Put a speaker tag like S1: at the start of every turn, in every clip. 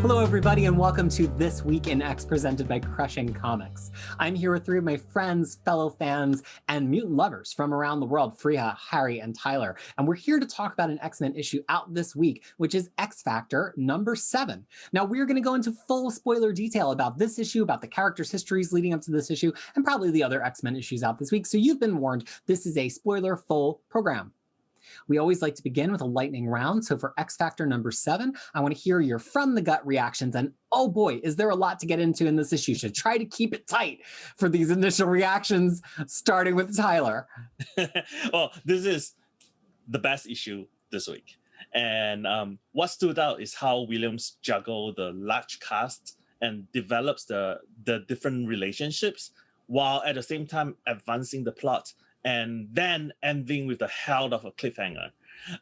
S1: Hello, everybody, and welcome to This Week in X presented by Crushing Comics. I'm here with three of my friends, fellow fans, and mutant lovers from around the world, Fariha, Harry, and Tyler. And we're here to talk about an X-Men issue out this week, which is X Factor number 7. Now, we're going to go into full spoiler detail about this issue, about the characters' histories leading up to this issue, and probably the other X-Men issues out this week. So you've been warned, this is a spoiler-full program. We always like to begin with a lightning round. So for X Factor number 7, I want to hear your from-the-gut reactions. And oh boy, is there a lot to get into in this issue. So try to keep it tight for these initial reactions, starting with Tyler.
S2: Well, this is the best issue this week. And what stood out is how Williams juggled the large cast and develops the different relationships while at the same time advancing the plot and then ending with the hell of a cliffhanger.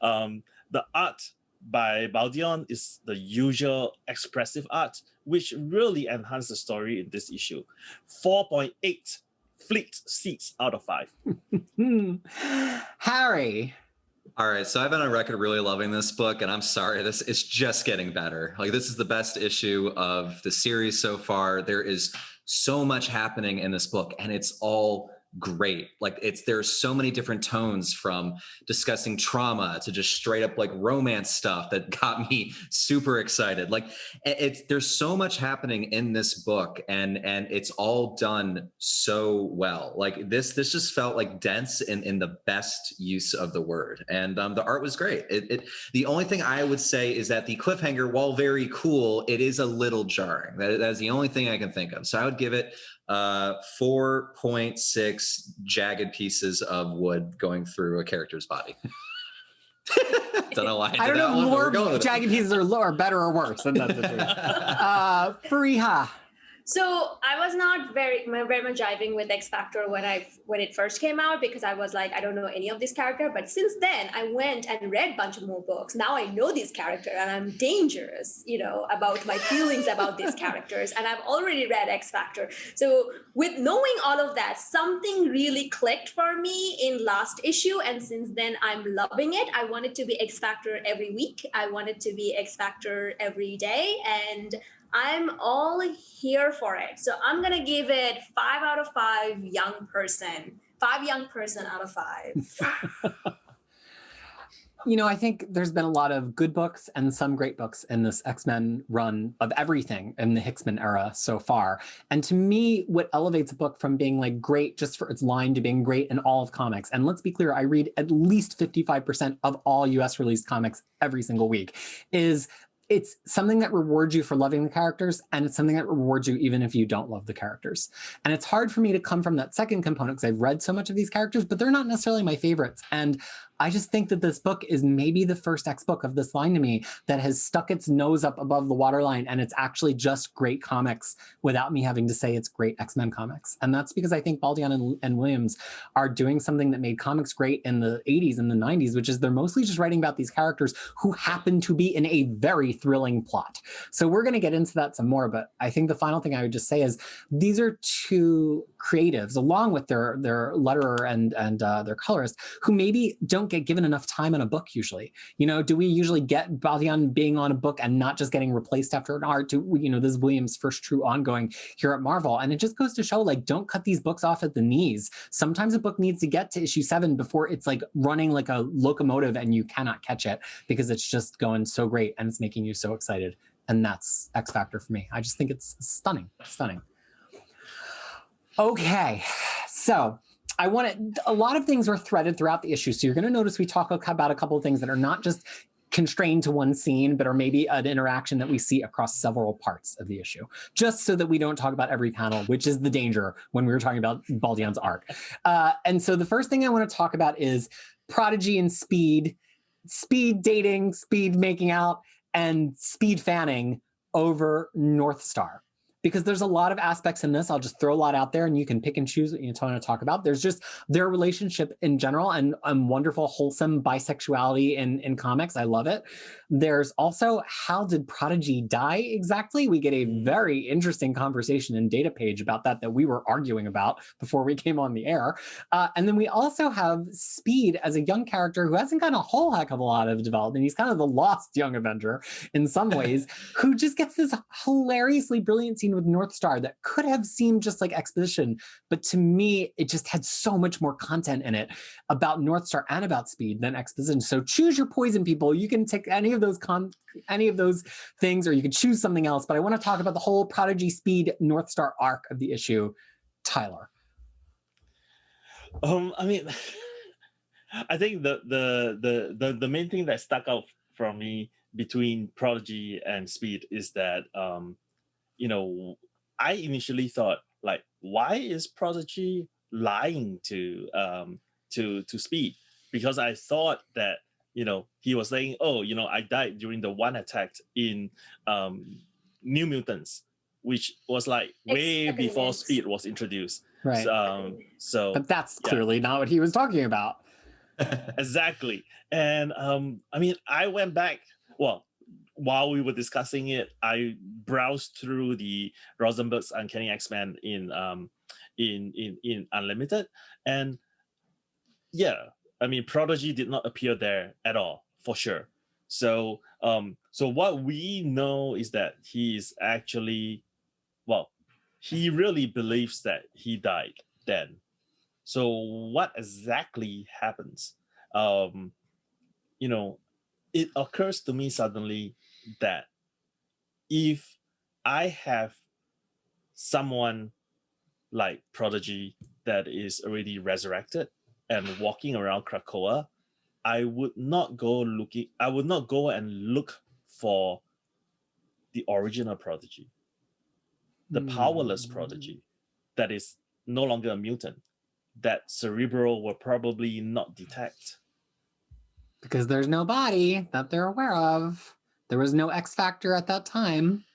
S2: The art by Baldion is the usual expressive art, which really enhanced the story in this issue. 4.8 fleet seats out of 5.
S1: Harry.
S3: All right, so I've been on record really loving this book, and I'm sorry, it's just getting better. Like, this is the best issue of the series so far. There is so much happening in this book, and it's all great. Like, there's so many different tones, from discussing trauma to just straight up like romance stuff that got me super excited. Like, there's so much happening in this book, and it's all done so well. Like, this just felt like dense in the best use of the word, and the art was great. The only thing I would say is that the cliffhanger, while very cool, it is a little jarring. That is the only thing I can think of. So I would give it 4.6 jagged pieces of wood going through a character's body. Don't know why.
S1: I don't know if more jagged pieces are better or worse than that. Fariha.
S4: So I was not very much jiving with X Factor when it first came out, because I was like, I don't know any of this character. But since then, I went and read a bunch of more books. Now I know these characters, and I'm dangerous, about my feelings about these characters. And I've already read X Factor. So with knowing all of that, something really clicked for me in last issue. And since then, I'm loving it. I want it to be X Factor every week. I want it to be X Factor every day. And I'm all here for it. So I'm going to give it 5 out of 5 young person. 5 young person out of 5.
S1: I think there's been a lot of good books and some great books in this X-Men run of everything in the Hickman era so far. And to me, what elevates a book from being like great just for its line to being great in all of comics, and let's be clear, I read at least 55% of all US released comics every single week, is it's something that rewards you for loving the characters, and it's something that rewards you even if you don't love the characters. And it's hard for me to come from that second component because I've read so much of these characters, but they're not necessarily my favorites. And I just think that this book is maybe the first X book of this line to me that has stuck its nose up above the waterline, and it's actually just great comics without me having to say it's great X-Men comics. And that's because I think Baldion and Williams are doing something that made comics great in the 80s and the 90s, which is they're mostly just writing about these characters who happen to be in a very thrilling plot. So we're going to get into that some more, but I think the final thing I would just say is these are two creatives, along with their letterer and their colorist, who maybe don't get given enough time in a book usually. Do we usually get Baldion being on a book and not just getting replaced after an art? This is Williams' first true ongoing here at Marvel. And it just goes to show, like, don't cut these books off at the knees. Sometimes a book needs to get to issue 7 before it's like running like a locomotive and you cannot catch it because it's just going so great and it's making you so excited. And that's X Factor for me. I just think it's stunning. Okay, so a lot of things are threaded throughout the issue. So you're going to notice we talk about a couple of things that are not just constrained to one scene, but are maybe an interaction that we see across several parts of the issue, just so that we don't talk about every panel, which is the danger when we were talking about Baldion's arc. And so the first thing I want to talk about is Prodigy and speed dating, speed making out, and speed fanning over North Star. because there's a lot of aspects in this. I'll just throw a lot out there and you can pick and choose what you want to talk about. There's just their relationship in general and wonderful, wholesome bisexuality in comics. I love it. There's also, how did Prodigy die exactly? We get a very interesting conversation in Data Page about that we were arguing about before we came on the air. And then we also have Speed as a young character who hasn't gotten a whole heck of a lot of development. He's kind of the lost young Avenger in some ways, who just gets this hilariously brilliant scene with North Star that could have seemed just like exposition, but to me, it just had so much more content in it about North Star and about Speed than exposition. So choose your poison, people. You can take any of those things, or you can choose something else. But I want to talk about the whole Prodigy, Speed, North Star arc of the issue. Tyler.
S2: I mean, I think the main thing that stuck out from me between Prodigy and Speed is that I initially thought, like, why is Prodigy lying to Speed? Because I thought that he was saying, oh, I died during the one attack in New Mutants, which was like way before Speed was introduced.
S1: Right. But that's clearly not what he was talking about.
S2: Exactly. And I mean, I went back. Well, while we were discussing it, I browsed through the Rosenberg's Uncanny X-Men in Unlimited, and I mean, Prodigy did not appear there at all, for sure. So what we know is that he is actually, he really believes that he died then. So what exactly happens? It occurs to me suddenly that if I have someone like Prodigy that is already resurrected and walking around Krakoa, I would not go and look for the original Prodigy, the powerless Prodigy that is no longer a mutant, that Cerebral will probably not detect.
S1: Because there's no body that they're aware of. There was no X Factor at that time.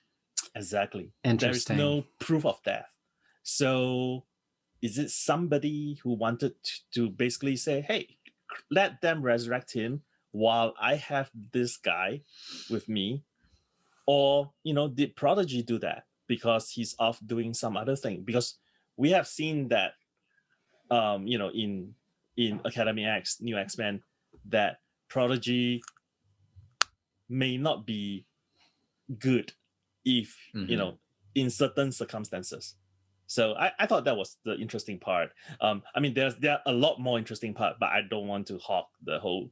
S2: Exactly.
S1: Interesting.
S2: There's no proof of death. So is it somebody who wanted to basically say, hey, let them resurrect him while I have this guy with me? Or, did Prodigy do that because he's off doing some other thing? Because we have seen that, in Academy X, New X-Men, that Prodigy may not be good if, in certain circumstances. So I thought that was the interesting part. I mean, there are a lot more interesting part, but I don't want to hog the whole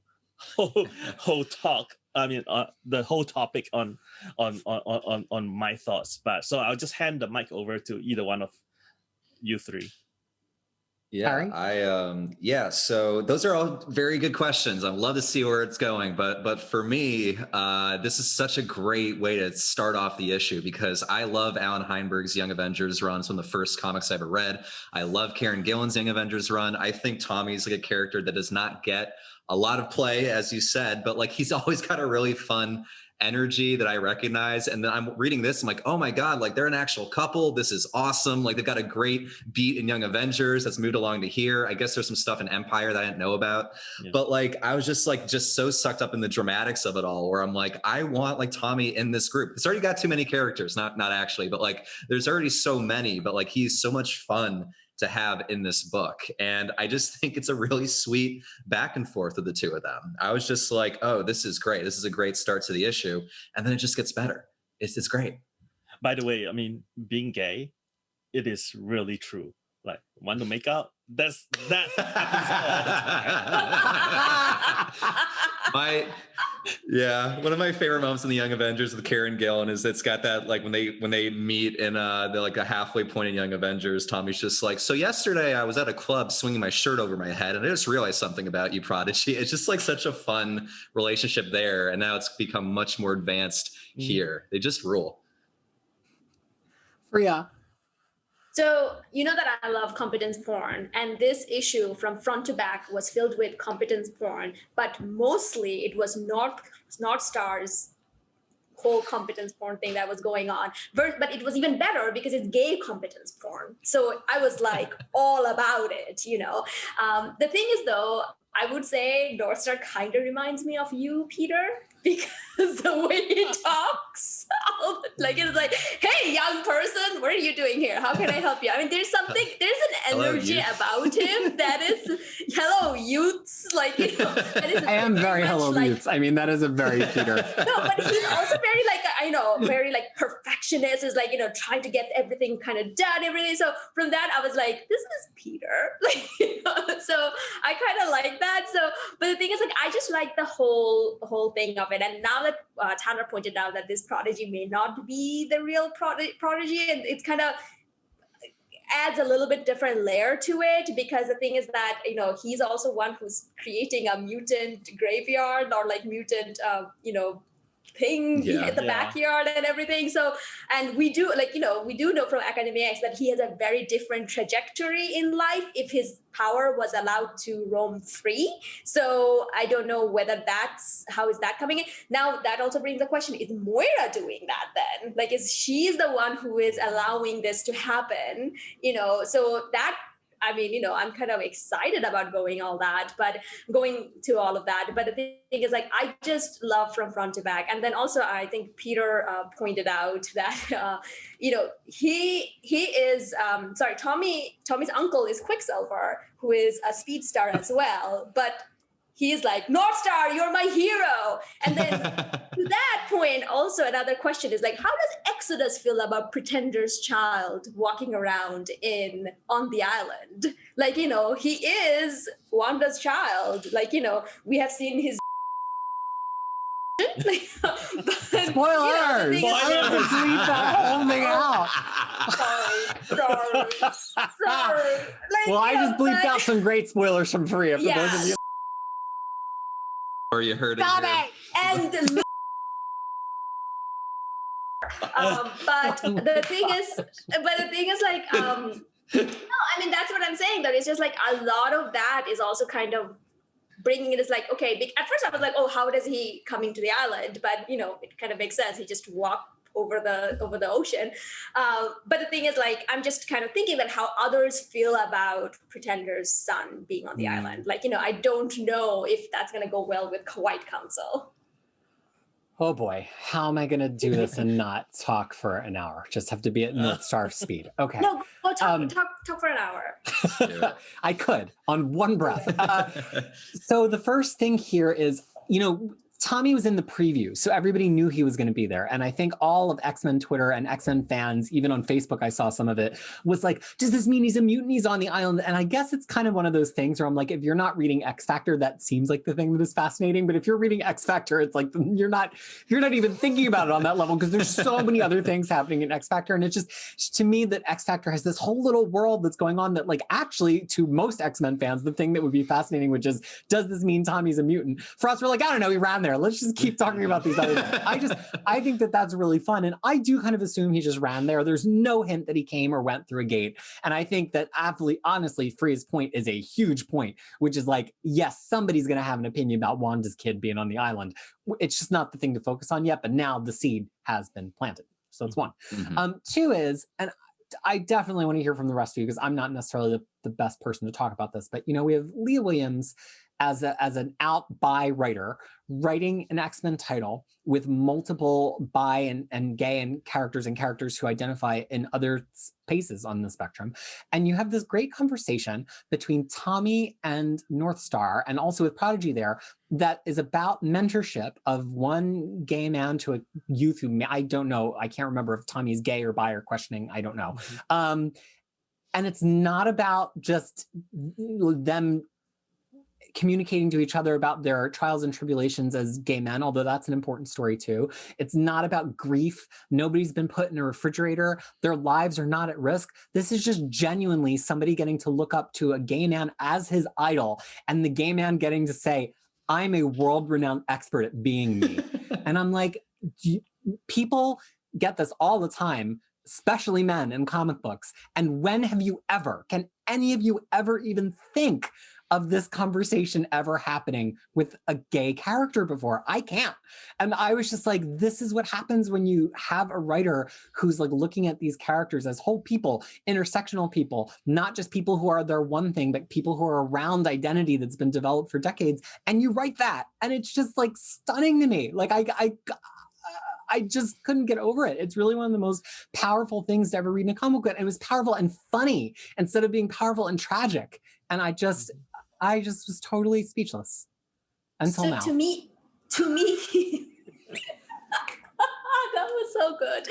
S2: talk. I mean, the whole topic on my thoughts. But so I'll just hand the mic over to either one of you three.
S3: Yeah, so those are all very good questions. I'd love to see where it's going, but for me, this is such a great way to start off the issue because I love Alan Heinberg's Young Avengers run. It's one of the first comics I ever read. I love Karen Gillan's Young Avengers run. I think Tommy's like a character that does not get a lot of play, as you said, but like he's always got a really fun energy that I recognize. And then I'm reading this, I'm like, oh my God, like they're an actual couple. This is awesome. Like they've got a great beat in Young Avengers that's moved along to here. I guess there's some stuff in Empire that I didn't know about. Yeah. But like I was just so sucked up in the dramatics of it all, where I'm like, I want like Tommy in this group. It's already got too many characters, not actually, but like there's already so many, but like he's so much fun to have in this book. And I just think it's a really sweet back and forth of the two of them. I was just like, oh, this is great. This is a great start to the issue. And then it just gets better. It's great.
S2: By the way, I mean, being gay, it is really true. Like, want to make out? That
S3: one of my favorite moments in the Young Avengers with Karen Gillan is it's got that like when they meet in the like a halfway point in Young Avengers, Tommy's just like, so yesterday I was at a club swinging my shirt over my head and I just realized something about you, Prodigy. It's just like such a fun relationship there, and now it's become much more advanced here. They just rule.
S1: Fariha.
S4: So you know that I love competence porn, and this issue from front to back was filled with competence porn, but mostly it was North Star's whole competence porn thing that was going on. But it was even better because it's gay competence porn. So I was like all about it, you know. The thing is, though, I would say Northstar kind of reminds me of you, Peter, because the way he talks, like it's like, hey, young person, what are you doing here? How can I help you? I mean, there's an energy about him that is, hello, youths, like, you know, that is
S1: I am very hello,
S4: like,
S1: youths. I mean, that is a very Peter.
S4: No, but he's also very like, I know, very like perfectionist, is like, you know, trying to get everything kind of done, everything. So from that, I was like, this is Peter. Like, you know, so I kind of like that. So, but the thing is, like, I just like the whole thing of it. And now that Tanner pointed out that this Prodigy may not be the real Prodigy, and it's kind of adds a little bit different layer to it, because the thing is that, you know, he's also one who's creating a mutant graveyard or like mutant, you know, thing in the backyard and everything. So, and we do, like, you know, we do know from Academia X that he has a very different trajectory in life if his power was allowed to roam free. So I don't know whether how is that coming in. Now that also brings the question, is Moira doing that then? Like, is she's the one who is allowing this to happen? You know, so that, I mean, you know, I'm kind of excited about going to all of that. But the thing is, like, I just love from front to back. And then also, I think Peter pointed out that, you know, he is, Tommy's uncle is Quicksilver, who is a speed star as well. But he's like, Northstar, you're my hero. And then to that point, also another question is like, how does Exodus feel about Pretender's child walking around on the island? Like, you know, he is Wanda's child. Like, you know, we have seen his
S1: Spoilers! I have to bleep that whole thing out.
S4: Sorry. Like,
S1: Well, I just bleeped out some great spoilers from Fariha for those of you.
S3: Or you heard it.
S4: And but the thing is, like, no, I mean, that's what I'm saying, though. It's just like a lot of that is also kind of bringing it as like, okay, at first I was like, oh, how does he coming to the island? But, you know, it kind of makes sense. He just walked over the ocean. But the thing is, like, I'm just kind of thinking that how others feel about Pretender's son being on the island. Like, you know, I don't know if that's going to go well with White Council.
S1: Oh boy, how am I going to do this and not talk for an hour? Just have to be at Northstar speed. Okay.
S4: No, go talk for an hour.
S1: I could on one breath. So the first thing here is, you know, Tommy was in the preview, so everybody knew he was going to be there. And I think all of X-Men Twitter and X-Men fans, even on Facebook, I saw some of it, was like, does this mean he's a mutant? He's on the island? And I guess it's kind of one of those things where I'm like, if you're not reading X Factor, that seems like the thing that is fascinating. But if you're reading X Factor, it's like, you're not even thinking about it on that level, because there's so many other things happening in X Factor. And it's just, to me, that X Factor has this whole little world that's going on that, like, actually, to most X-Men fans, the thing that would be fascinating, which is, does this mean Tommy's a mutant? For us, we're like, I don't know, he ran there. Let's just keep talking about these other things. I think that that's really fun. And I do kind of assume he just ran there. There's no hint that he came or went through a gate. And I think that honestly, Fariha's point is a huge point, which is like, yes, somebody's going to have an opinion about Wanda's kid being on the island. It's just not the thing to focus on yet, but now the seed has been planted. So that's one.
S3: Mm-hmm.
S1: Two is, and I definitely want to hear from the rest of you, because I'm not necessarily the best person to talk about this, but, you know, we have Leah Williams as an out bi writer writing an X-Men title with multiple bi and gay and characters who identify in other spaces on the spectrum. And you have this great conversation between Tommy and Northstar, and also with Prodigy there, that is about mentorship of one gay man to a youth who, I don't know, I can't remember if Tommy's gay or bi or questioning, I don't know. Mm-hmm. And it's not about just them communicating to each other about their trials and tribulations as gay men, although that's an important story too. It's not about grief. Nobody's been put in a refrigerator. Their lives are not at risk. This is just genuinely somebody getting to look up to a gay man as his idol, and the gay man getting to say, I'm a world-renowned expert at being me. And I'm like, people get this all the time, especially men in comic books. And when have you ever, can any of you ever even think of this conversation ever happening with a gay character before. I can't. And I was just like, this is what happens when you have a writer who's like looking at these characters as whole people, intersectional people, not just people who are their one thing, but people who are around identity that's been developed for decades. And you write that, and it's just like stunning to me. Like I just couldn't get over it. It's really one of the most powerful things to ever read in a comic book. And it was powerful and funny instead of being powerful and tragic. And I just was totally speechless until now.
S4: To me, that was so good.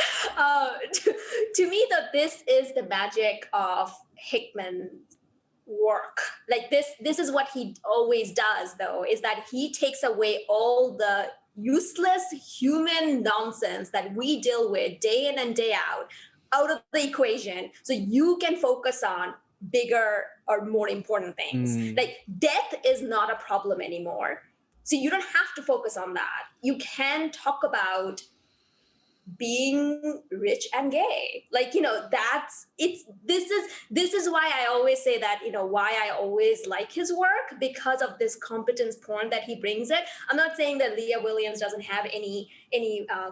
S4: To me, that this is the magic of Hickman's work. Like this is what he always does, though, is that he takes away all the useless human nonsense that we deal with day in and day out of the equation, so you can focus on bigger or more important things. Like death is not a problem anymore, so you don't have to focus on that. You can talk about being rich and gay. Like, this is why I always say that, why I always like his work, because of this competence porn that he brings it. I'm not saying that Leah Williams doesn't have any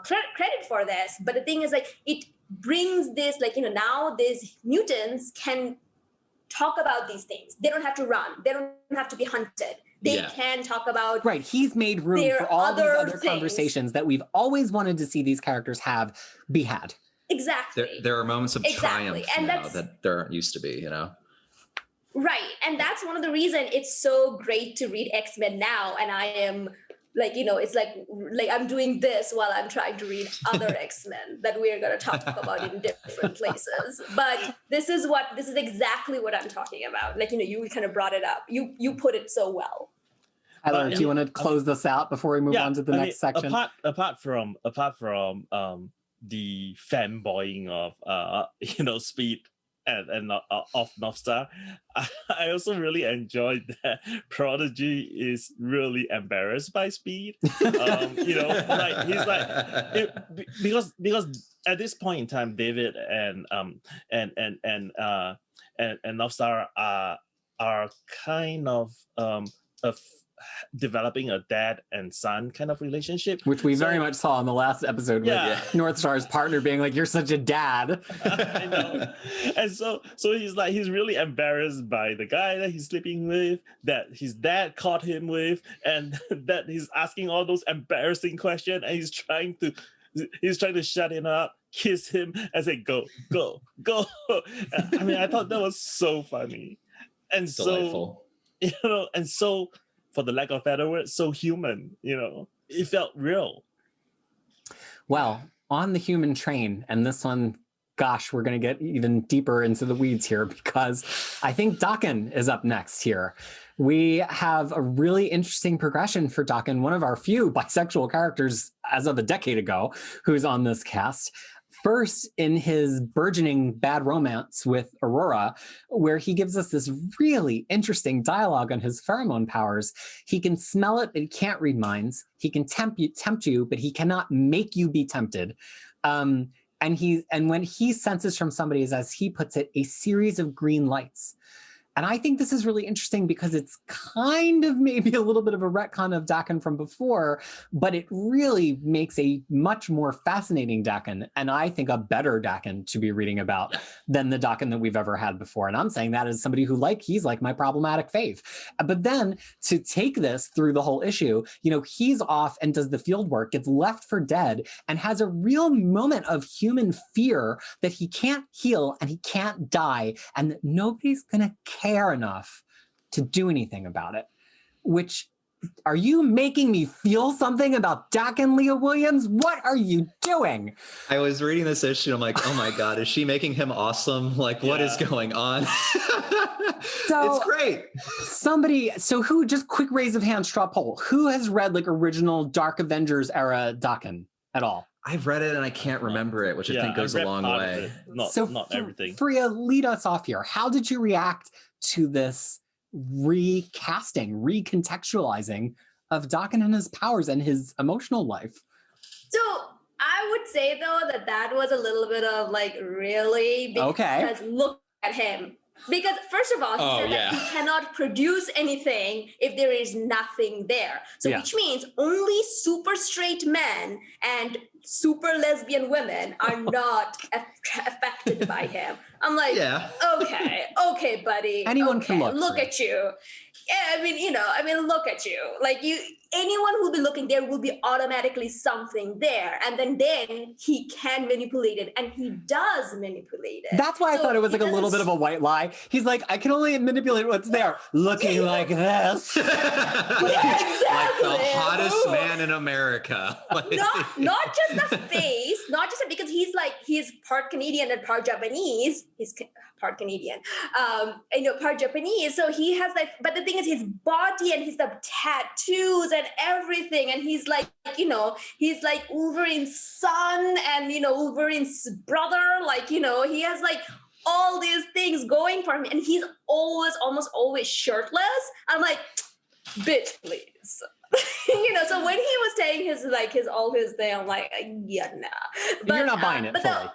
S4: credit for this, but the thing is, like, it brings this, like, now these mutants can talk about these things. They don't have to run. They don't have to be hunted. They can talk about
S1: right. He's made room for all these other conversations that we've always wanted to see these characters be had.
S4: Exactly.
S3: There are moments of triumph and now that there aren't used to be,
S4: Right. And that's one of the reasons it's so great to read X-Men now. And I am like, it's like I'm doing this while I'm trying to read other X-Men that we're going to talk about in different places. But this is exactly what I'm talking about. Like, you kind of brought it up. You put it so well.
S1: Tyler, do you want to close this out before we move on to the next section?
S2: Apart from the fanboying of Speed and of North Star, I also really enjoyed that Prodigy is really embarrassed by Speed. Like he's like because at this point in time, David and North Star are kind of developing a dad and son kind of relationship,
S1: which we very much saw in the last episode with North Star's partner being like, "You're such a dad."
S2: I know. And so he's really embarrassed by the guy that he's sleeping with, that his dad caught him with, and that he's asking all those embarrassing questions, and he's trying to shut him up, kiss him, and say, "Go." I mean, I thought that was so funny and
S3: delightful.
S2: And so, for the lack of better word, so human, it felt real.
S1: Well, on the human train, and this one, gosh, we're going to get even deeper into the weeds here, because I think Daken is up next here. We have a really interesting progression for Daken, one of our few bisexual characters as of a decade ago, who's on this cast. First, in his burgeoning bad romance with Aurora, where he gives us this really interesting dialogue on his pheromone powers. He can smell it, but he can't read minds. He can tempt you, but he cannot make you be tempted. And when he senses from somebody, as he puts it, a series of green lights. And I think this is really interesting because it's kind of maybe a little bit of a retcon of Daken from before, but it really makes a much more fascinating Daken, and I think a better Daken to be reading about than the Daken that we've ever had before. And I'm saying that as somebody who he's like my problematic fave. But then to take this through the whole issue, he's off and does the field work, gets left for dead, and has a real moment of human fear that he can't heal and he can't die, and that nobody's gonna care enough to do anything about it. Which, are you making me feel something about Daken, Leah Williams? What are you doing?
S3: I was reading this issue, I'm like, oh my God, is she making him awesome? Like, what is going on? It's great.
S1: Who, just quick raise of hands, straw poll, who has read original Dark Avengers era Daken at all?
S3: I've read it and I can't remember it, which I think goes a long way.
S2: Not everything.
S1: Fariha, lead us off here. How did you react to this recasting, recontextualizing of Daken and his powers and his emotional life?
S4: So I would say, though, that was a little bit of really, because look at him. Because first of all, he said that he cannot produce anything if there is nothing there. So which means only super straight men and super lesbian women are not affected by him. I'm like, okay, buddy.
S1: Anyone can
S4: look at you. Yeah, look at you. Like anyone who'll be looking, there will be automatically something there. And then he can manipulate it, and he does manipulate it.
S1: That's why I thought it was like a little bit of a white lie. He's like, I can only manipulate what's there, looking like this.
S3: Like the hottest man in America.
S4: Not just the face, not just because he's part Canadian and part Japanese. He's part Canadian, part Japanese. So he has but the thing is his body and his tattoos and everything. And he's like Wolverine's son and, Wolverine's brother. He has all these things going for him. And he's almost always shirtless. I'm like, bitch, please. So when he was saying his thing, I'm like, yeah, nah. But
S1: you're not buying it fully.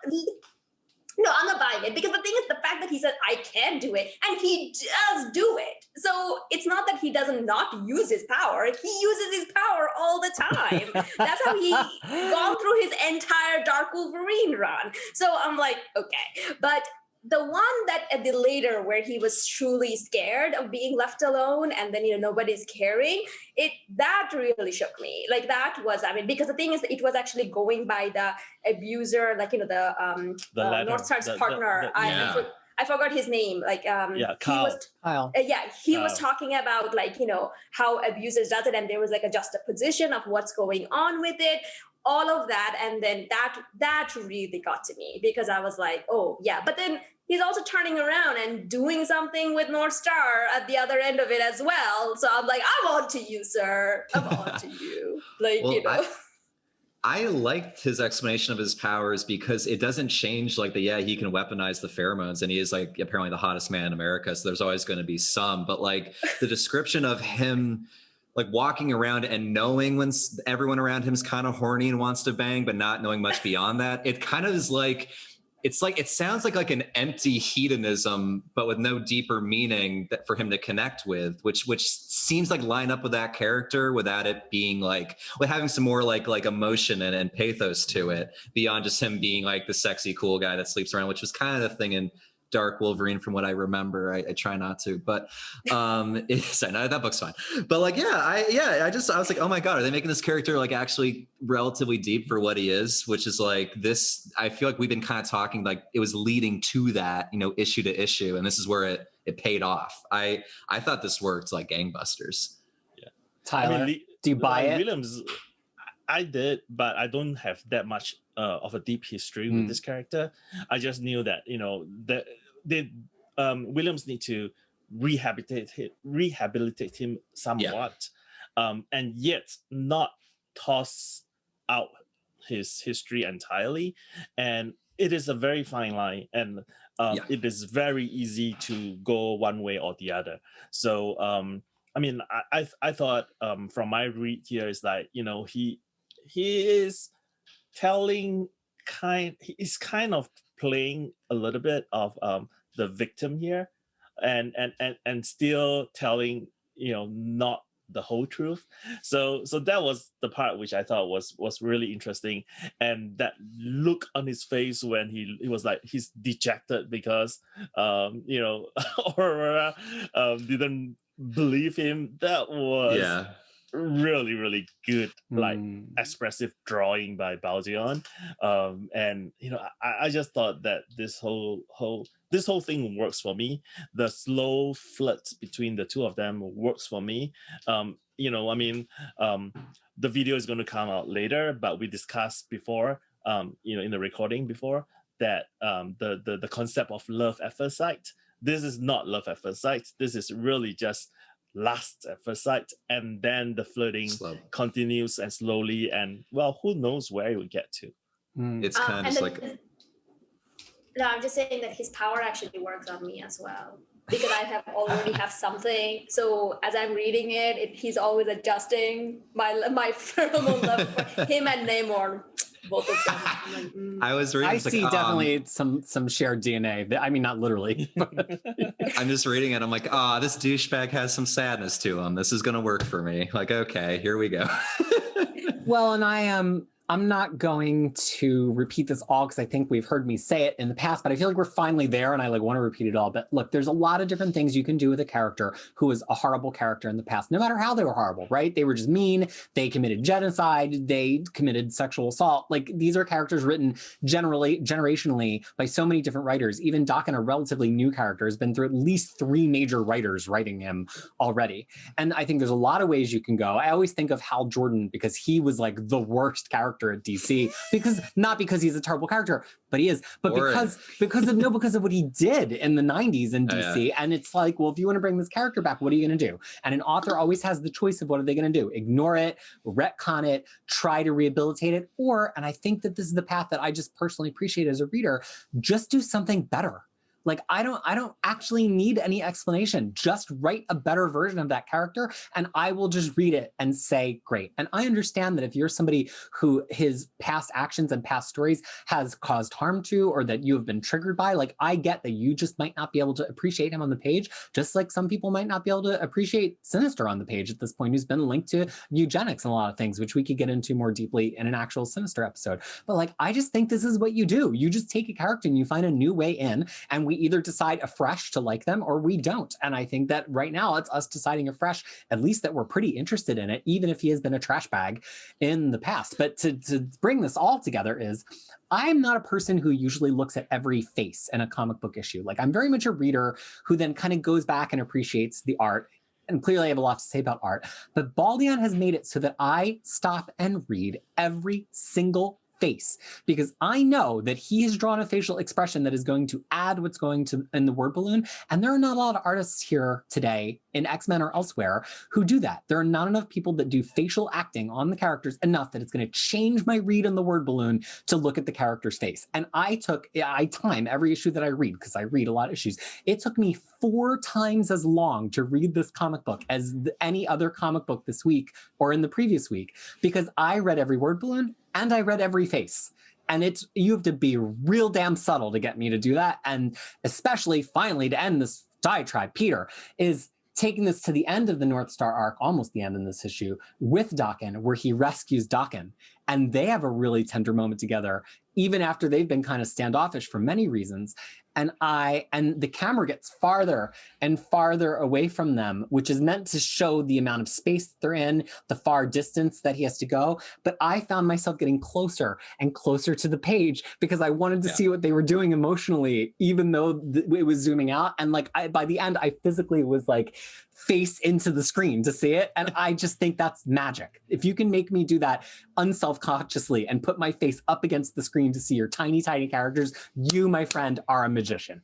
S4: No, I'm not buying it, because the thing is the fact that he said, I can do it, and he does do it. So it's not that he doesn't not use his power. He uses his power all the time. That's how he gone through his entire Dark Wolverine run. So I'm like, okay. But the one that at the later where he was truly scared of being left alone and then, nobody's caring, that really shook me. Because the thing is, it was actually going by the abuser, North Star's partner. I forgot his name.
S2: Kyle.
S4: He was talking about how abusers does it, and there was a juxtaposition of what's going on with it. All of that, and then that really got to me, because I was like, oh yeah. But then he's also turning around and doing something with North Star at the other end of it as well. So I'm like, I'm on to you, sir. I'm on to you.
S3: I liked his explanation of his powers, because it doesn't change he can weaponize the pheromones, and he is apparently the hottest man in America. So there's always going to be some, but the description of him walking around and knowing when everyone around him is kind of horny and wants to bang, but not knowing much beyond that. It kind of is it sounds like an empty hedonism, but with no deeper meaning for him to connect with, which seems line up with that character without it being with having some more emotion and pathos to it, beyond just him being the sexy, cool guy that sleeps around, which was kind of the thing in Dark Wolverine from what I remember. I try not to, but that book's fine. But I was like, oh my God, are they making this character actually relatively deep for what he is? Which is this, I feel like we've been kind of talking it was leading to that, issue to issue, and this is where it paid off. I thought this worked like gangbusters.
S2: Yeah.
S1: Tyler, do you buy it?
S2: Williams, I did, but I don't have that much of a deep history with this character. I just knew that Williams need to rehabilitate him somewhat, and yet not toss out his history entirely. And it is a very fine line, and it is very easy to go one way or the other. So I thought from my read here is he is he's kind of playing a little bit of the victim here, and still telling not the whole truth. So that was the part which I thought was really interesting, and that look on his face when he was he's dejected because Aurora didn't believe him. That was really, really good, expressive drawing by Baldeon. And I just thought that this whole thing works for me. The slow flirt between the two of them works for me. The video is going to come out later, but we discussed before, in the recording before, that the concept of love at first sight. This is not love at first sight. This is really just lust at first sight, and then the flirting continues and slowly, and who knows where it will get to.
S3: It's kind of
S4: No, I'm just saying that his power actually works on me as well. because I have already have something. So as I'm reading it, he's always adjusting my pheromone level for him and Namor. Both of them. I'm like,
S3: I was reading.
S1: I
S3: It's like,
S1: see definitely some shared DNA. I mean, not literally.
S3: I'm just reading it. I'm like, this douchebag has some sadness to him. This is gonna work for me. Like, okay, here we go.
S1: Well, and I'm not going to repeat this all because I think we've heard me say it in the past, but I feel like we're finally there and I like want to repeat it all. But look, there's a lot of different things you can do with a character who was a horrible character in the past, no matter how they were horrible, right? They were just mean, they committed genocide, they committed sexual assault. Like these are characters written generationally by so many different writers. Even Daken, a relatively new character, has been through at least 3 major writers writing him already. And I think there's a lot of ways you can go. I always think of Hal Jordan because he was like the worst character at DC, not because he's a terrible character, but he is, but because of what he did in the 90s in DC. Yeah. And it's like, well, if you want to bring this character back, what are you going to do? And an author always has the choice of what are they going to do? Ignore it, retcon it, try to rehabilitate it, or, and I think that this is the path that I just personally appreciate as a reader, just do something better. Like, I don't actually need any explanation. Just write a better version of that character and I will just read it and say, great. And I understand that if you're somebody who his past actions and past stories has caused harm to, or that you have been triggered by, like, I get that you just might not be able to appreciate him on the page, just like some people might not be able to appreciate Sinister on the page at this point, who's been linked to eugenics and a lot of things, which we could get into more deeply in an actual Sinister episode. But like, I just think this is what you do. You just take a character and you find a new way in, and we either decide afresh to like them or we don't. And I think that right now it's us deciding afresh, at least that we're pretty interested in it, even if he has been a trash bag in the past. But to bring this all together is, I'm not a person who usually looks at every face in a comic book issue. Like, I'm very much a reader who then kind of goes back and appreciates the art. And clearly I have a lot to say about art, but Baldion has made it so that I stop and read every single face, because I know that he has drawn a facial expression that is going to add what's going to in the word balloon. And there are not a lot of artists here today in X-Men or elsewhere who do that. There are not enough people that do facial acting on the characters enough that it's going to change my read in the word balloon to look at the character's face. And I time every issue that I read, because I read a lot of issues. It took me 4 times as long to read this comic book as any other comic book this week or in the previous week, because I read every word balloon and I read every face. And you have to be real damn subtle to get me to do that. And especially finally to end this diatribe, Peter is taking this to the end of the North Star arc, almost the end in this issue, with Daken, where he rescues Daken. And they have a really tender moment together, even after they've been kind of standoffish for many reasons. And the camera gets farther and farther away from them, which is meant to show the amount of space that they're in, the far distance that he has to go. But I found myself getting closer and closer to the page because I wanted to see what they were doing emotionally, even though it was zooming out. And like, by the end, I physically was like face into the screen to see it. And I just think that's magic. If you can make me do that unselfconsciously and put my face up against the screen to see your tiny, tiny characters, you, my friend, are a magician.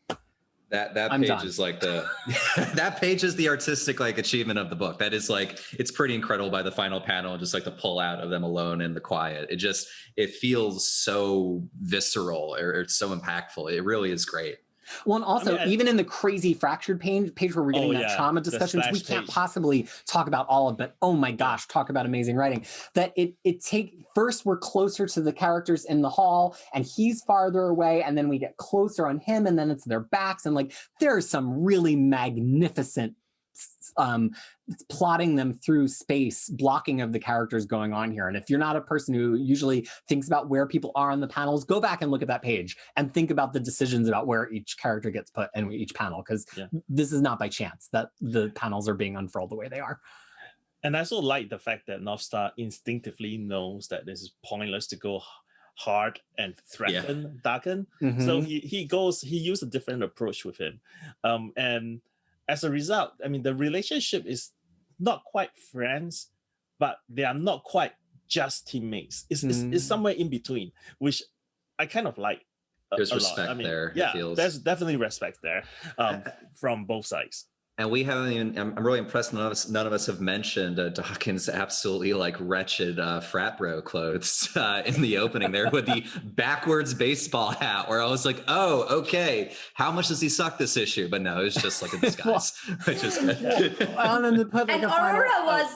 S3: That page is like that page is the artistic like achievement of the book. That is like, it's pretty incredible by the final panel, just like the pull out of them alone in the quiet. It feels so visceral, or it's so impactful. It really is great.
S1: Well, and also, even in the crazy fractured page where we're getting that trauma discussions, we can't possibly talk about all of it. Oh my gosh, talk about amazing writing. That first we're closer to the characters in the hall and he's farther away, and then we get closer on him and then it's their backs. And like, there's some really magnificent plotting them through space, blocking of the characters going on here. And if you're not a person who usually thinks about where people are on the panels, go back and look at that page and think about the decisions about where each character gets put in each panel, because this is not by chance that the panels are being unfurled the way they are.
S2: And I also like the fact that North Star instinctively knows that this is pointless to go hard and threaten Daken. Mm-hmm. So he used a different approach with him. And as a result, I mean, the relationship is not quite friends, but they are not quite just teammates. It's somewhere in between, which I kind of like.
S3: There's respect there.
S2: Yeah, there's definitely respect there from both sides.
S3: And we haven't even, I'm really impressed none of us have mentioned Daken's absolutely like wretched frat bro clothes in the opening there with the backwards baseball hat, where I was like, oh, okay, how much does he suck this issue? But no, it's just like a disguise, which is good.
S4: And Aurora was,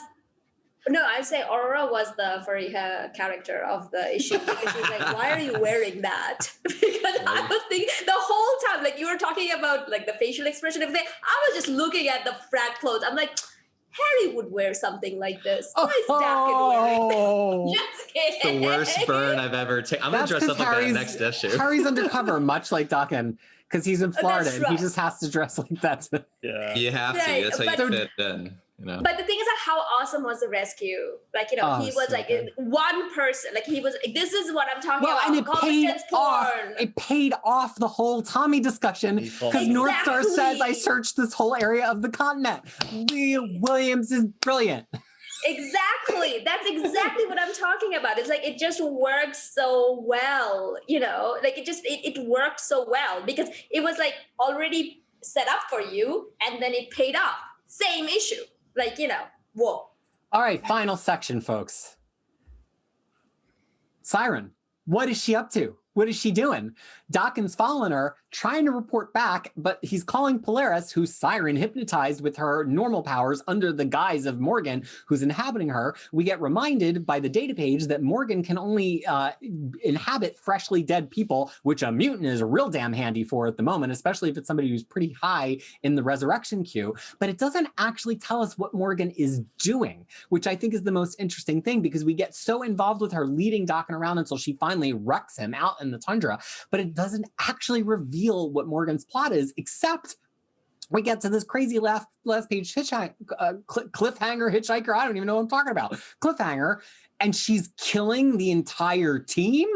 S4: no, I say Aurora was the Fariha character of the issue, because she's like, why are you wearing that? Because I was thinking the whole time, like you were talking about like the facial expression of everything, I was just looking at the frat clothes. I'm like, Harry would wear something like this. Why is Daken wearing that? Just kidding.
S3: It's the worst burn I've ever taken. I'm going to dress up like that next issue.
S1: Harry's undercover, much like Daken, because he's in Florida and he just has to dress like that.
S2: Yeah.
S3: You have to. That's how you fit in. You know?
S4: But the thing is that how awesome was the rescue? Like, he was so like good. One person. Like, he was, this is what I'm talking about.
S1: And it paid off. It paid off the whole Tommy discussion, because North Star says, I searched this whole area of the continent. Leah Williams is brilliant.
S4: Exactly. That's exactly what I'm talking about. It's like, it just works so well, like it worked so well, because it was like already set up for you, and then it paid off. Same issue. Like, whoa.
S1: All right, final section, folks. Siren, what is she up to? What is she doing? Daken's following her, trying to report back, but he's calling Polaris, who's Siren hypnotized with her normal powers under the guise of Morrigan, who's inhabiting her. We get reminded by the data page that Morrigan can only inhabit freshly dead people, which a mutant is real damn handy for at the moment, especially if it's somebody who's pretty high in the resurrection queue. But it doesn't actually tell us what Morrigan is doing, which I think is the most interesting thing, because we get so involved with her leading Daken around until she finally wrecks him out in the tundra, but it doesn't actually reveal what Morgan's plot is, except we get to this crazy last page cliffhanger hitchhiker. I don't even know what I'm talking about. Cliffhanger, and she's killing the entire team.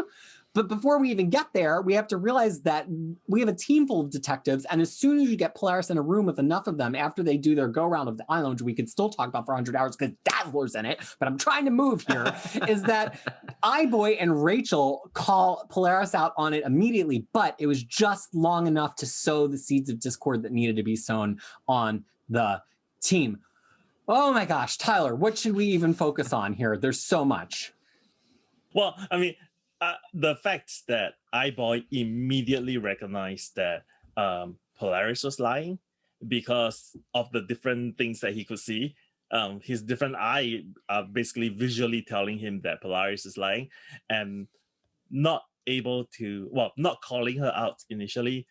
S1: But before we even get there, we have to realize that we have a team full of detectives, and as soon as you get Polaris in a room with enough of them, after they do their go-round of the island, which we could still talk about for 100 hours because Dazzler's in it, but I'm trying to move here, is that iBoy and Rachel call Polaris out on it immediately, but it was just long enough to sow the seeds of discord that needed to be sown on the team. Oh my gosh, Tyler, what should we even focus on here? There's so much.
S2: Well, I mean, the fact that iBoy immediately recognized that Polaris was lying because of the different things that he could see. His different eye are basically visually telling him that Polaris is lying, and not calling her out initially.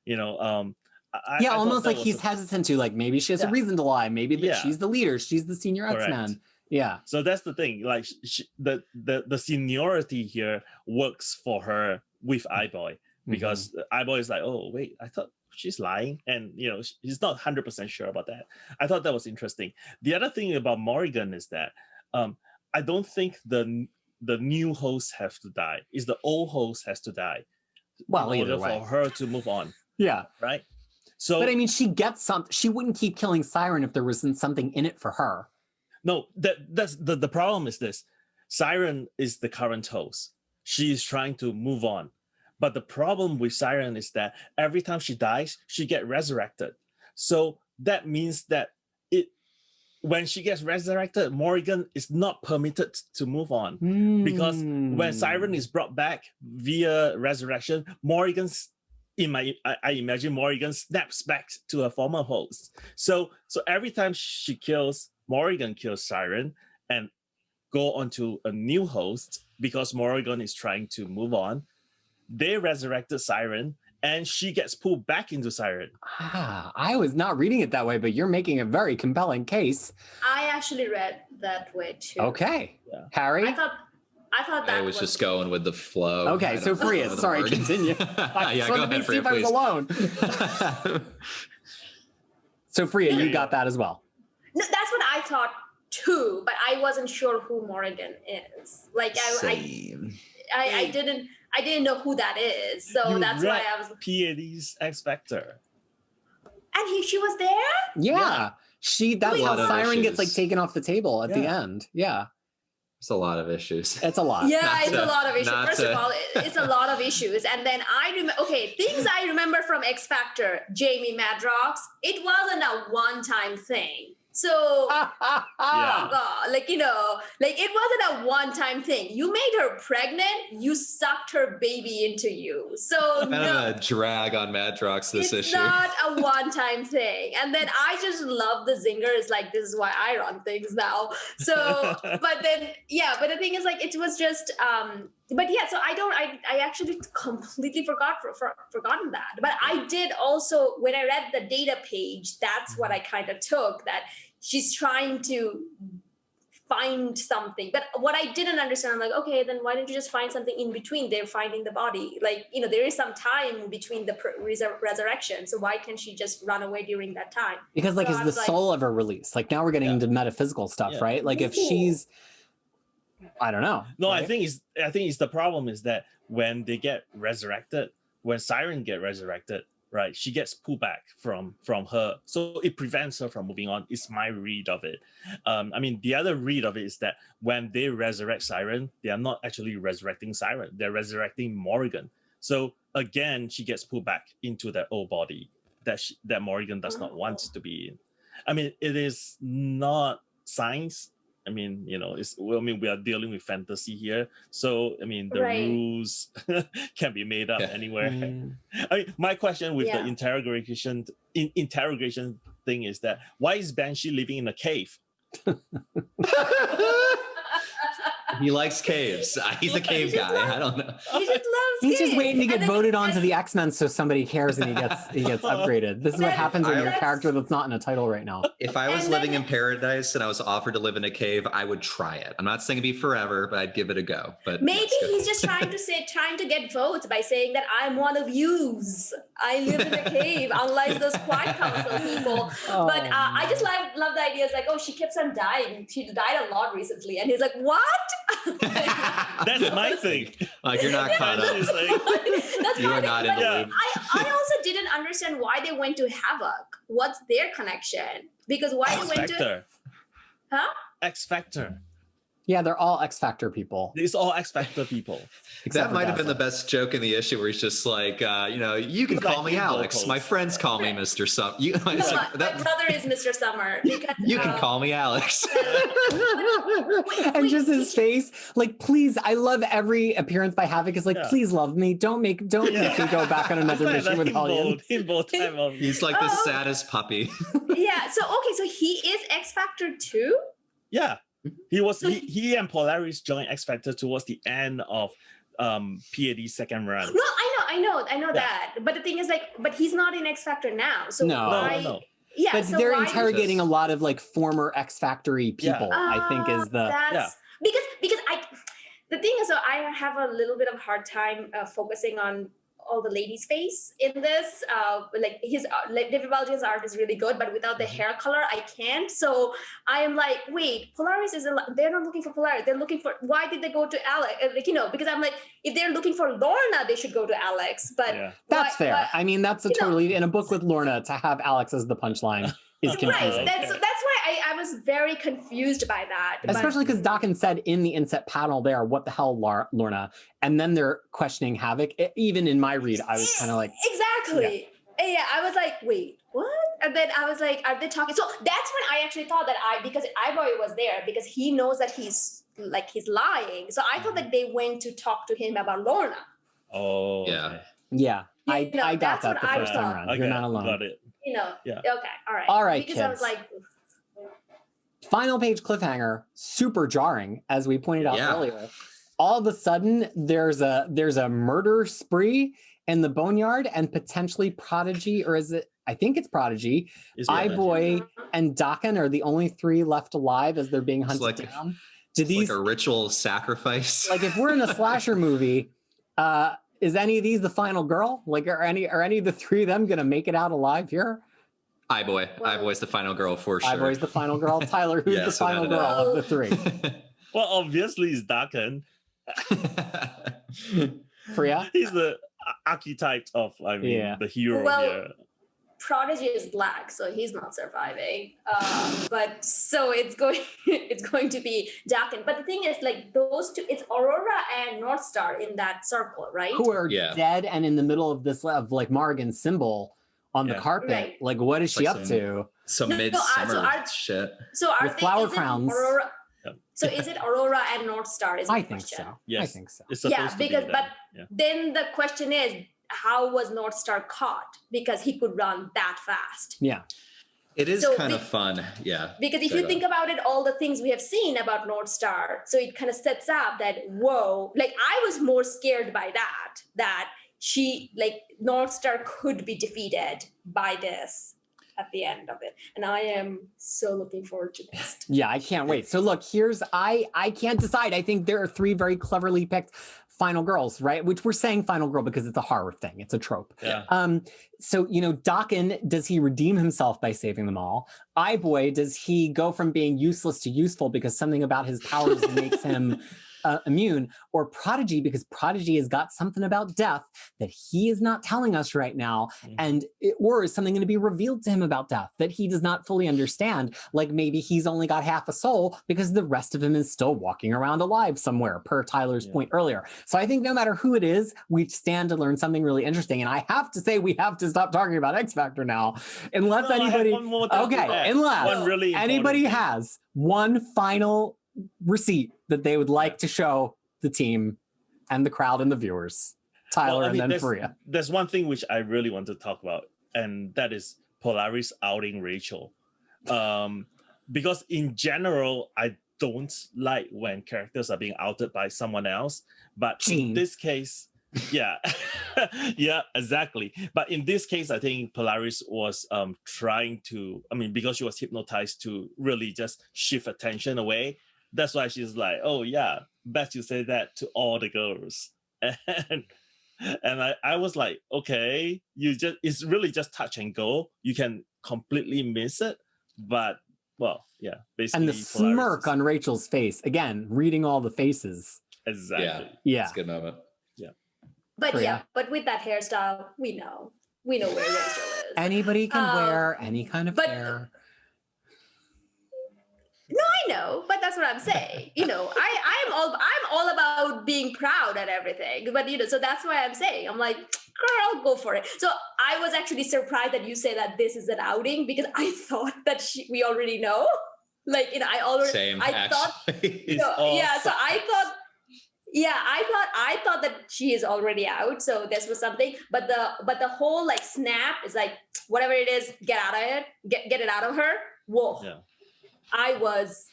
S1: Almost like he's hesitant to, like, maybe she has a reason to lie. Maybe that she's the leader. She's the senior X-Men. Yeah.
S2: So that's the thing. Like the seniority here works for her with iBoy, because iBoy is like, oh wait, I thought she's lying, and she's not 100% sure about that. I thought that was interesting. The other thing about Morrigan is that I don't think the new host have to die. It's the old host has to die.
S1: Well,
S2: in order
S1: either way,
S2: for her to move on.
S1: Yeah.
S2: Right. So,
S1: but I mean, she gets something. She wouldn't keep killing Siren if there wasn't something in it for her.
S2: No, that's the problem is this. Siren is the current host. She is trying to move on. But the problem with Siren is that every time she dies, she gets resurrected. So that means that when she gets resurrected, Morrigan is not permitted to move on. Because when Siren is brought back via resurrection, I imagine Morrigan snaps back to her former host. So every time Morrigan kills Siren and go onto a new host, because Morrigan is trying to move on, they resurrected Siren, and she gets pulled back into Siren.
S1: I was not reading it that way, but you're making a very compelling case.
S4: I actually read that way too.
S1: Okay. Yeah. Harry?
S4: I thought that
S3: I was just going with the flow.
S1: Okay, so Fariha, sorry, continue.
S3: Yeah, go ahead, Fariha,
S1: I was alone. So Fariha, you got that as well.
S4: No, that's what I thought too, but I wasn't sure who Morrigan is. Like I didn't know who that is. So that's why I was
S2: PAD's X Factor.
S4: And she was there?
S1: Yeah. That's how Siren gets like taken off the table at the end. Yeah.
S3: It's a lot of issues.
S1: It's a lot.
S4: Yeah, it's a lot of issues.
S3: not
S4: First
S3: to-
S4: of all, it's a lot of issues. And then I remember, things I remember from X Factor, Jamie Madrox, it wasn't a one-time thing. So,
S2: Yeah.
S4: like, you know, like it wasn't a one-time thing. You made her pregnant, you sucked her baby into you. So
S3: Kind
S4: no,
S3: of a drag on Madrox this
S4: it's
S3: issue.
S4: not a one-time thing. And then I just love the zingers. Like, this is why I run things now. So, but then, yeah, but the thing is, like, it was just, but yeah, so I actually completely forgotten that. But I did also, when I read the data page, that's what I kind of took, that she's trying to find something. But what I didn't understand, I'm like, okay, then why don't you just find something in between? They're finding the body. Like, you know, there is some time between the resurrection. So why can't she just run away during that time?
S1: Because like,
S4: So
S1: is
S4: I
S1: the
S4: was like-
S1: soul ever released? Like now we're getting into metaphysical stuff,
S2: Yeah.
S1: right? Like if
S4: Ooh.
S1: she's, I don't know.
S2: No,
S1: right?
S2: I think it's the problem is that when they get resurrected, when Siren get resurrected, right, she gets pulled back from her, so it prevents her from moving on. It's my read of it. I mean, the other read of it is that when they resurrect Siren, they are not actually resurrecting Siren; they're resurrecting Morrigan. So again, she gets pulled back into that old body that Morrigan does not want to be in. I mean, it is not science. I mean, you know, we are dealing with fantasy here. So, I mean, the
S4: Right.
S2: rules can be made up
S3: Yeah.
S2: anywhere.
S1: Mm.
S2: I mean, my question with
S4: Yeah.
S2: the interrogation thing is that why is Banshee living in a cave?
S3: He likes caves. He's a cave
S4: just
S3: guy. I don't know.
S4: He just loves
S1: He's just
S4: kids.
S1: waiting to get
S4: And then-
S1: voted onto the X-Men so somebody cares and he gets upgraded. This is what
S4: That-
S1: happens when you're a
S4: that's-
S1: character that's not in a title right now.
S3: If I was
S4: And
S3: living
S4: then-
S3: in paradise and I was offered to live in a cave, I would try it. I'm not saying it'd be forever, but I'd give it a go. But
S4: Maybe
S3: let's go.
S4: he's just trying to get votes by saying that I'm one of yous. I live in a cave, unlike those quiet council people.
S1: Oh,
S4: But I just love the idea. It's like, oh, she keeps on dying. She died a lot recently, and he's like, what?
S2: That's my thing.
S3: Like you're not caught
S2: Banshee's
S3: up.
S2: like,
S4: That's
S3: You
S4: why
S3: are
S4: they-
S3: not in
S4: but
S3: the
S2: Yeah.
S3: loop.
S4: I also didn't understand why they went to Havoc. What's their connection? Because why
S2: X
S4: they went to
S2: Factor.
S4: Huh?
S2: X Factor.
S1: yeah, they're all X Factor people.
S2: It's all X Factor people.
S1: except
S3: That
S1: for
S3: might have been the
S1: Dazzler.
S3: best joke in the issue where he's just like, you can
S2: It's
S3: call
S2: like
S3: me
S2: evil
S3: Alex.
S2: post.
S3: My friends call me Mr. Sum. You,
S4: No,
S3: it's
S4: my,
S3: like,
S4: my
S3: that,
S4: brother is Mr. Summer. Because,
S3: you can call me Alex.
S1: And just his face, like, please, I love every appearance by Havoc. Is like,
S2: Yeah.
S1: please love me. Don't make me go back on another
S2: It's
S1: mission
S2: like
S1: with Hellion.
S2: himbo type of.
S3: He's like the
S4: Oh.
S3: saddest puppy.
S4: Yeah. So he is X Factor too.
S2: Yeah, he and Polaris joined X Factor towards the end of PAD's second run.
S4: No, I know
S2: Yeah.
S4: that. But the thing is, like, but he's not in X Factor now. So
S1: No.
S4: why?
S2: No.
S4: Yeah.
S1: But
S4: so
S1: they're
S4: why
S1: interrogating a lot of like former X Factory people. I think is the
S4: that's because the thing is, so I have a little bit of hard time focusing on all the ladies' face in this. Like his David Baldwin's art is really good, but without the hair color, I can't. So I am like, wait, Polaris they're not looking for Polaris. They're looking for, why did they go to Alex? Like, you know, because I'm like, if they're looking for Lorna, they should go to Alex. But
S2: Yeah.
S1: that's fair.
S4: why-
S1: I mean, that's a
S4: you know-
S1: totally in a book with Lorna to have Alex as the punchline is
S4: Right.
S1: confusing.
S4: That's why I was very confused by that. But-
S1: Especially because Daken said in the inset panel there, what the hell, Lorna? And then they're questioning Havoc. Even in my read, I was kind of like,
S4: exactly. Yeah, I was like, wait, what? And then I was like, are they talking? So that's when I actually thought that because Ivory was there because he knows that he's lying. So I thought that they went to talk to him about Lorna.
S2: Oh,
S3: Yeah.
S2: okay.
S1: yeah, I
S4: know,
S1: got
S4: that's
S1: that
S4: what
S1: the
S4: I
S1: first time
S4: thought.
S1: around.
S2: Okay,
S1: You're not alone.
S2: Got it.
S4: You know.
S2: Yeah.
S4: Okay. All right.
S1: All right,
S4: Because I was
S1: kids.
S4: like,
S1: Final page cliffhanger, super jarring, as we pointed out
S3: Yeah.
S1: earlier. All of a sudden, there's a murder spree in the boneyard, and potentially Prodigy, or is it? I think it's Prodigy.
S2: It's really-
S1: Boy and Daken are the only three left alive as they're being
S3: It's
S1: hunted
S3: like-
S1: down. Do
S3: It's
S1: these
S3: like a ritual sacrifice.
S1: like if we're in a slasher movie? Is any of these the final girl? Like, are any of the three of them gonna make it out alive here?
S3: Boy. Boy's the final girl for sure.
S1: Ivory's the final girl. Tyler, who's
S3: Yeah,
S1: the
S3: so
S1: final
S3: that-
S1: girl of the three?
S2: Well, obviously, it's Daken.
S1: Freya?
S2: He's the archetype of,
S1: Yeah.
S2: the hero
S4: Well,
S2: here.
S4: Prodigy is black, so he's not surviving. But so it's going it's going to be Daken. But the thing is, like those two, it's Aurora and North Star in that circle, right?
S1: Who are dead and in the middle of this of like Morrigan's symbol on the carpet.
S4: Right.
S1: Like, what is she up to?
S3: Some midsummer shit.
S4: So are
S1: With
S4: they
S1: flower
S4: is it
S1: crowns.
S4: Aurora, so is it Aurora and North Star? Is
S1: I
S4: my
S1: think
S4: question.
S1: so.
S2: Yes.
S1: I think so.
S2: It's supposed
S4: Yeah,
S2: to be
S4: because
S2: them.
S4: but
S2: Yeah.
S4: then the question is, how was North Star caught? Because he could run that fast.
S1: Yeah.
S3: It is
S4: So
S3: kind of fun. Yeah.
S4: Because if
S3: Sorry,
S4: you think about it, all the things we have seen about North Star, so it kind of sets up that, whoa, like I was more scared by that she, like North Star could be defeated by this at the end of it. And I am so looking forward to this.
S1: Yeah, I can't wait. So look, here's, I can't decide. I think there are 3 very cleverly picked final girls, right? Which we're saying final girl because it's a horror thing. It's a trope.
S2: Yeah.
S1: So, you know, Daken, does he redeem himself by saving them all? Boy, does he go from being useless to useful because something about his powers makes him immune? Or Prodigy, because Prodigy has got something about death that he is not telling us right now. And or is something going to be revealed to him about death that he does not fully understand? Like maybe he's only got half a soul because the rest of him is still walking around alive somewhere, per Tyler's point earlier. So I think no matter who it is, we stand to learn something really interesting. And I have to say, we have to stop talking about X Factor now, unless anybody, unless
S2: really
S1: anybody has one final receipt that they would like to show the team and the crowd and the viewers. Tyler, and then Fariha.
S2: There's one thing which I really want to talk about, and that is Polaris outing Rachel. Because in general, I don't like when characters are being outed by someone else. But in this case, yeah, yeah, exactly. But in this case, I think Polaris was trying to, because she was hypnotized to really just shift attention away. That's why she's like, oh yeah, bet you say that to all the girls. And I was like, okay, it's really just touch and go. You can completely miss it. But well, yeah, basically.
S1: And the smirk on Rachel's face, again, reading all the faces.
S2: Exactly.
S1: Yeah.
S3: It's a good moment.
S2: Yeah.
S4: But but with that hairstyle, we know where Rachel is.
S1: Anybody can wear any kind of hair.
S4: No, I know, but that's what I'm saying. You know, I'm all about being proud at everything. But so that's why I'm saying, I'm like, girl, go for it. So I was actually surprised that you say that this is an outing, because I thought that we already know. Like, I thought that she is already out. So this was something. But the whole like snap is like, whatever it is, get out of it, get it out of her. Whoa.
S2: Yeah.
S4: I was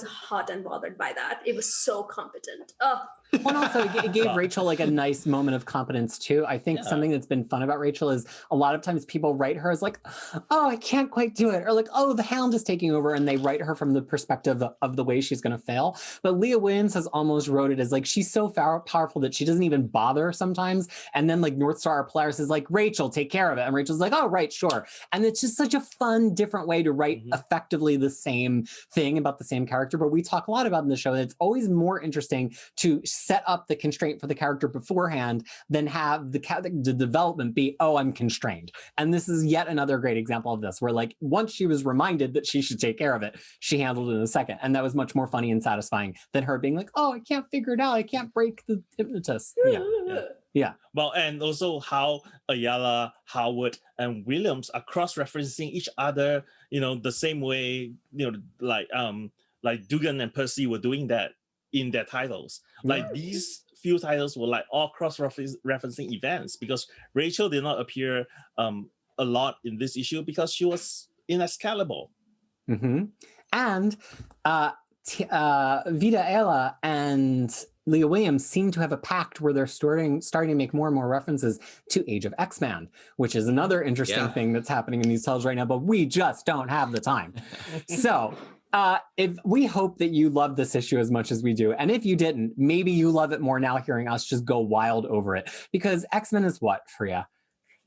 S4: hot and bothered by that. It was so competent. Oh.
S1: Well, also it gave Rachel like a nice moment of competence too. I think something that's been fun about Rachel is a lot of times people write her as like, oh, I can't quite do it. Or like, oh, the Hound is taking over. And they write her from the perspective of the way she's going to fail. But Leah Williams has almost wrote it as like, she's so powerful that she doesn't even bother sometimes. And then like North Star or Polaris is like, Rachel, take care of it. And Rachel's like, oh, right, sure. And it's just such a fun, different way to write effectively the same thing about the same character. But we talk a lot about in the show that it's always more interesting to set up the constraint for the character beforehand than have the development be, oh, I'm constrained. And this is yet another great example of this, where like once she was reminded that she should take care of it, she handled it in a second. And that was much more funny and satisfying than her being like, oh, I can't figure it out. I can't break the hypnotist. Yeah.
S2: Well, and also how Ayala, Howard, and Williams are cross-referencing each other, the same way, like Dugan and Percy were doing that in their titles. Like these few titles were like all cross-referencing events, because Rachel did not appear a lot in this issue because she was in Excalibur.
S1: And Vida Ella and Leah Williams seem to have a pact where they're starting to make more and more references to Age of X-Man, which is another interesting thing that's happening in these titles right now, but we just don't have the time. So if we hope that you love this issue as much as we do, and if you didn't, maybe you love it more now hearing us just go wild over it, because X-Men is what, Fariha?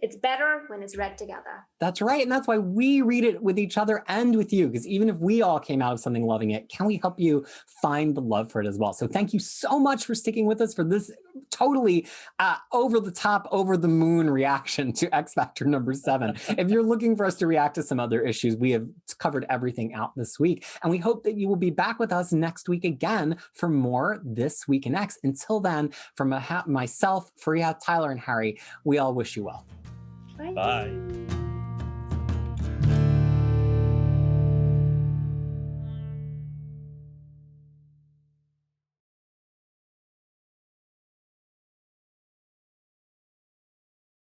S4: It's better when it's read together.
S1: That's right. And that's why we read it with each other and with you, because even if we all came out of something loving it, can we help you find the love for it as well? So thank you so much for sticking with us for this totally over the top, over the moon reaction to X Factor number 7. If you're looking for us to react to some other issues, we have covered everything out this week. And we hope that you will be back with us next week again for more This Week in X. Until then, from myself, Fariha, Tyler, and Harry, we all wish you well.
S2: Bye.